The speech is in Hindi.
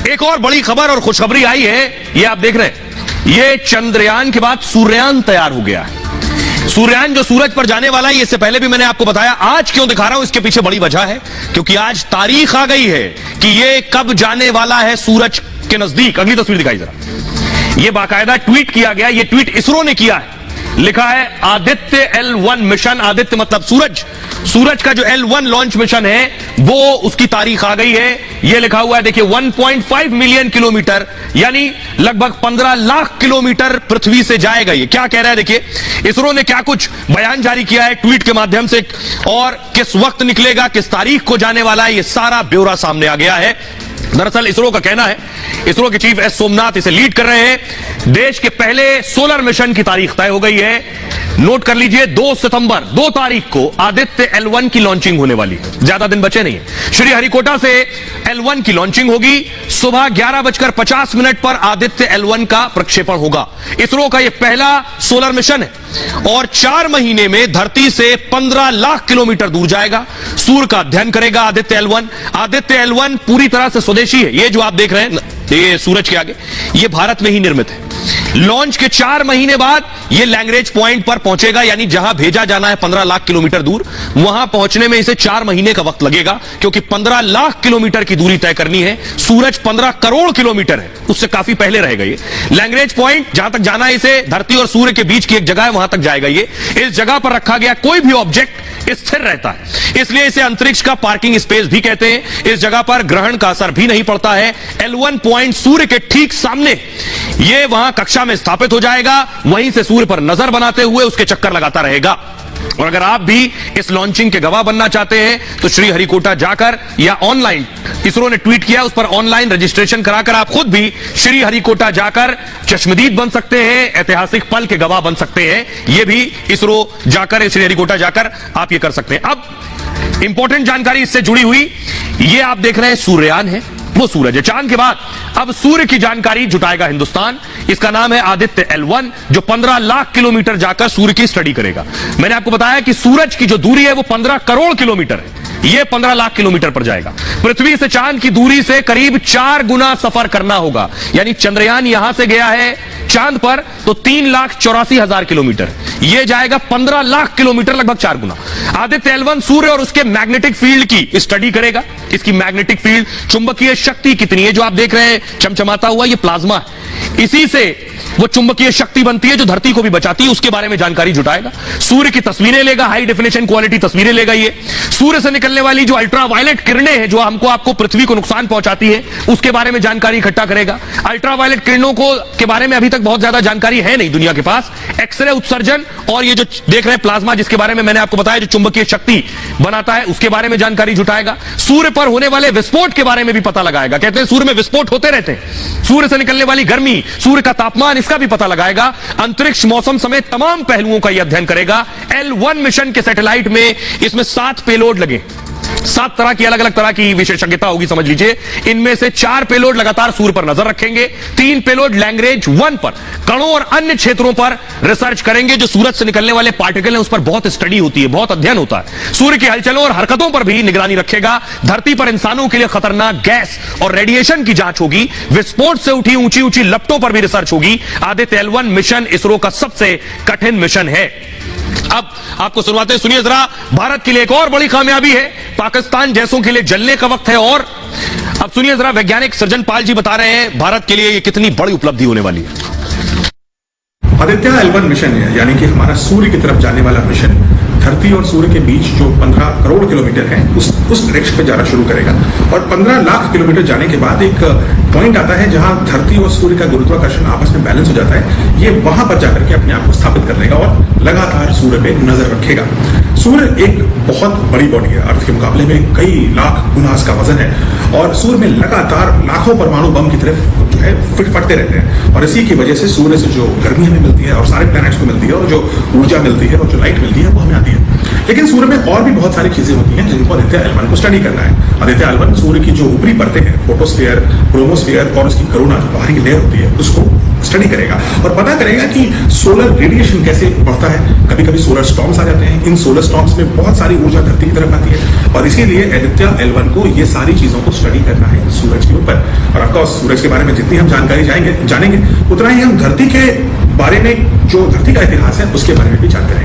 एक और बड़ी खबर और खुशखबरी आई है, ये आप देख रहे हैं, ये चंद्रयान के बाद सूर्ययान तैयार हो गया है। सूर्ययान जो सूरज पर जाने वाला है, इससे पहले भी मैंने आपको बताया। आज क्यों दिखा रहा हूं, इसके पीछे बड़ी वजह है, क्योंकि आज तारीख आ गई है कि ये कब जाने वाला है सूरज के नजदीक। अगली तस्वीर दिखाई जरा, ये बाकायदा ट्वीट किया गया, ये ट्वीट इसरो ने किया है। लिखा है आदित्य L1 मिशन, आदित्य मतलब सूरज, सूरज का जो L1 लॉन्च मिशन है वो उसकी तारीख आ गई है। ये लिखा हुआ है, देखिए 1.5 मिलियन किलोमीटर, यानी लगभग 15 लाख किलोमीटर पृथ्वी से जाएगा। ये क्या कह रहा है, देखिए इसरो ने क्या कुछ बयान जारी किया है ट्वीट के माध्यम से, और किस वक्त निकलेगा, किस तारीख को जाने वाला है, ये सारा ब्यौरा सामने आ गया है। दरअसल इसरो का कहना है, इसरो के चीफ एस सोमनाथ इसे लीड कर रहे हैं। देश के पहले सोलर मिशन की तारीख तय हो गई है। नोट कर लीजिए, 2 सितंबर 2 तारीख को आदित्य L1 की लॉन्चिंग होने वाली है। ज्यादा दिन बचे नहीं है। श्रीहरिकोटा से L1 की लॉन्चिंग होगी। सुबह 11:50 पर आदित्य L1 का प्रक्षेपण होगा। इसरो का यह पहला सोलर मिशन है और 4 महीने में धरती से 15 लाख किलोमीटर दूर जाएगा। सूर्य का अध्ययन करेगा आदित्य L1। आदित्य L1 पूरी तरह से स्वदेशी है। ये जो आप देख रहे हैं, ये सूरज के आगे, ये भारत में ही निर्मित है। लॉन्च के 4 महीने बाद ये लैंग्रेज पॉइंट पर पहुंचेगा, यानी जहां भेजा जाना है 15 लाख किलोमीटर दूर, वहां पहुंचने में इसे 4 महीने का वक्त लगेगा, क्योंकि 15 लाख किलोमीटर की दूरी तय करनी है। सूरज 15 करोड़ किलोमीटर है, उससे काफी पहले रहेगा ये लैंग्रेज पॉइंट। जहां तक जाना है इसे, धरती और सूर्य के बीच की एक जगह है, वहां तक जाएगा ये। इस जगह पर रखा गया कोई भी ऑब्जेक्ट स्थिर रहता है, इसलिए इसे अंतरिक्ष का पार्किंग स्पेस भी कहते हैं। इस जगह पर ग्रहण का असर भी नहीं पड़ता है। L1 पॉइंट सूर्य के ठीक सामने, ये वहां कक्षा में स्थापित हो जाएगा। वहीं से सूर्य पर नजर बनाते हुए उसके चक्कर लगाता रहेगा। और अगर आप भी इस लॉन्चिंग के गवाह बनना चाहते हैं तो श्रीहरिकोटा जाकर या ऑनलाइन, इसरो ने ट्वीट किया, उस पर ऑनलाइन रजिस्ट्रेशन कराकर आप खुद भी श्रीहरिकोटा जाकर चश्मदीद बन सकते हैं, ऐतिहासिक पल के गवाह बन सकते हैं। यह भी इसरो जाकर, श्रीहरिकोटा जाकर आप ये कर सकते हैं। अब इंपॉर्टेंट जानकारी इससे जुड़ी हुई, ये आप देख रहे हैं सूर्ययान है, वो सूरज है। चांद के बाद अब सूर्य की जानकारी जुटाएगा हिंदुस्तान। इसका नाम है आदित्य L1, जो 15 लाख किलोमीटर जाकर सूर्य की स्टडी करेगा। मैंने आपको बताया कि सूरज की जो दूरी है वो 15 करोड़ किलोमीटर है, ये 15 लाख किलोमीटर पर जाएगा। पृथ्वी से चांद की दूरी से करीब 4 गुना सफर करना होगा, यानी चंद्रयान यहां से गया है चांद पर तो 3,84,000 किलोमीटर, यह जाएगा 15 लाख किलोमीटर, लगभग 4 गुना। आदित्य L1 सूर्य और उसके मैग्नेटिक फील्ड की स्टडी करेगा। इसकी मैग्नेटिक फील्ड, चुंबकीय शक्ति कितनी है, जो आप देख रहे हैं चमचमाता हुआ, यह प्लाज्मा है। इसी से वो चुंबकीय शक्ति बनती है जो धरती को भी बचाती है, उसके बारे में जानकारी जुटाएगा। सूर्य की तस्वीरें लेगा, हाई डेफिनेशन क्वालिटी तस्वीरें लेगा। ये सूर्य से निकलने वाली जो अल्ट्रावायलेट किरणें हैं जो हमको आपको पृथ्वी को नुकसान पहुंचाती है, उसके बारे में जानकारी इकट्ठा करेगा। अल्ट्रावायलेट किरणों को के बारे में अभी तक बहुत ज्यादा जानकारी है नहीं दुनिया के पास। एक्सरे उत्सर्जन और ये जो देख रहे हैं प्लाज्मा, जिसके बारे में मैंने आपको बताया, जो चुंबकीय शक्ति बनाता है, उसके बारे में जानकारी जुटाएगा। सूर्य पर होने वाले विस्फोट के बारे में भी पता लगाएगा। कहते हैं सूर्य में विस्फोट होते रहते हैं। सूर्य से निकलने वाली गर्मी, सूर्य का तापमान, इसका भी पता लगाएगा। अंतरिक्ष, मौसम समेत तमाम पहलुओं का यह अध्ययन करेगा। L1 मिशन के सैटेलाइट में इसमें 7 पेलोड लगे, 7 तरह की अलग अलग तरह की विशेषज्ञता होगी, समझ लीजिए। इनमें से 4 पेलोड लगातार सूर्य पर नजर रखेंगे, 3 पेलोड लैंग्रेज 1 पर कणों और अन्य क्षेत्रों पर रिसर्च करेंगे। जो सूरज से निकलने वाले पार्टिकल हैं उस पर बहुत स्टडी होती है, बहुत अध्ययन होता है। सूर्य की हलचलों और हरकतों पर भी निगरानी रखेगा। धरती पर इंसानों के लिए खतरनाक गैस और रेडिएशन की जांच होगी। विस्फोट से उठी ऊंची ऊंची लपटों पर भी रिसर्च होगी। आदित्य L1 मिशन इसरो का सबसे कठिन मिशन है। अब आपको सुनवाते हैं, सुनिए जरा। भारत के लिए एक और बड़ी कामयाबी है, पाकिस्तान जैसों के लिए जलने का वक्त है। और अब सुनिए जरा, वैज्ञानिक सृजन पाल जी बता रहे हैं भारत के लिए ये कितनी बड़ी उपलब्धि होने वाली है। आदित्य L1 मिशन है, यानी कि हमारा सूर्य की तरफ जाने वाला मिशन, धरती और सूर्य के बीच जो 15 करोड़ किलोमीटर है उस डायरेक्शन पे जाना शुरू करेगा। और 15 लाख किलोमीटर जाने के बाद एक पॉइंट आता है जहां धरती और सूर्य का गुरुत्वाकर्षण आपस में बैलेंस हो जाता है। ये वहां पर जाकर के अपने आप को स्थापित कर लेगा और लगातार सूर्य पे नजर रखेगा। सूर्य एक बहुत बड़ी बॉडी है, अर्थ के मुकाबले में कई लाख गुना इसका वजन है, और सूर्य में लगातार लाखों परमाणु बम की तरफ जो है फटते रहते हैं। और इसी की वजह से सूर्य से जो गर्मी हमें मिलती है और सारे प्लैनेट्स को मिलती है, और जो ऊर्जा मिलती है और जो लाइट मिलती है वो हमें आती है। लेकिन सूर्य में और भी बहुत सारी चीजें होती हैं जिनको आदित्य L1 को स्टडी करना है। आदित्य L1 सूर्य की जो ऊपरी परतें हैं, फोटोस्फीयर, क्रोमोस्फीयर और उसकी कोरोना जो बाहरी लेयर होती है, उसको स्टडी करेगा और पता करेगा कि सोलर रेडिएशन कैसे बढ़ता है। कभी कभी सोलर स्टॉर्म्स आ जाते हैं, इन सोलर स्टॉर्म्स में बहुत सारी ऊर्जा धरती की तरफ आती है और इसीलिए आदित्य L1 को ये सारी चीजों को स्टडी करना है सूरज के ऊपर। और ऑफकोर्स सूरज के बारे में जितनी हम जानकारी जानेंगे उतना ही हम धरती के बारे में, जो धरती का इतिहास है उसके बारे में भी जानते रहेंगे।